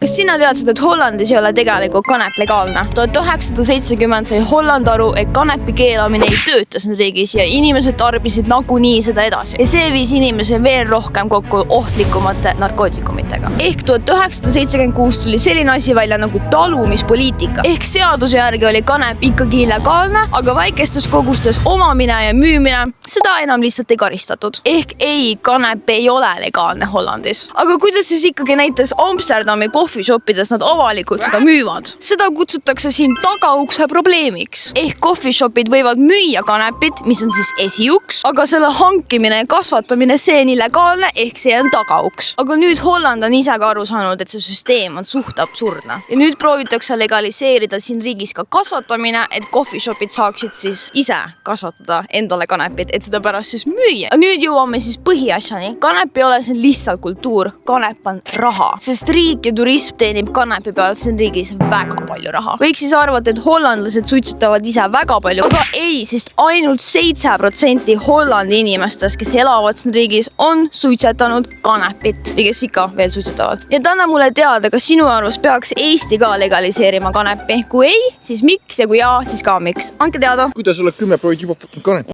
Kas sina teadsid, et Hollandis ei ole tegelikult kanep legaalne? 1970 sai Holland aru, et kanepi keelamine ei tööta siin riigis ja inimesed tarbisid nagunii seda edasi. Ja see viis inimese veel rohkem kokku ohtlikumate narkootikumitega. Ehk 1976 tuli selline asi välja nagu talumispoliitika. Ehk seaduse järgi oli kanep ikkagi illegaalne, aga väikestes kogustes omamine ja müümine, seda enam lihtsalt ei karistatud. Ehk ei, kanep ei ole legaalne Hollandis. Aga kuidas siis ikkagi näiteks Amsterdami coffeeshoppides nad avalikult seda müüvad? Seda kutsutakse siin tagaukse probleemiks. Ehk coffeeshopid võivad müüa kanepit, mis on siis esiuks, aga selle hankimine ja kasvatamine see on illegaalne, ehk see on tagauks. Aga nüüd Holland on ise ka aru saanud, et see süsteem on suht absurdne. Ja nüüd proovitakse legaliseerida siin riigis ka kasvatamine, et coffeeshopid saaksid siis ise kasvatada endale kanepit, et seda pärast siis müüa. Nüüd jõuame siis põhiasjani. Kanep ei ole siin lihtsalt kultuur, kanep on raha, sest riik ja turism teenib kanepi pealt siin riigis väga palju raha. Võiks siis arvata, et hollandlased suitsetavad ise väga palju, aga ei, sest ainult 7% Hollandi inimestest, kes elavad siin riigis, on suitsetanud kanepit või kes ikka veel suitsetavad. Ja anna mulle teada, kas sinu arvus peaks Eesti ka legaliseerima kanepi. Kui ei, siis miks ja kui jaa, siis ka miks. Andke teada. Kuidas oled 10 proovid juba kanepi?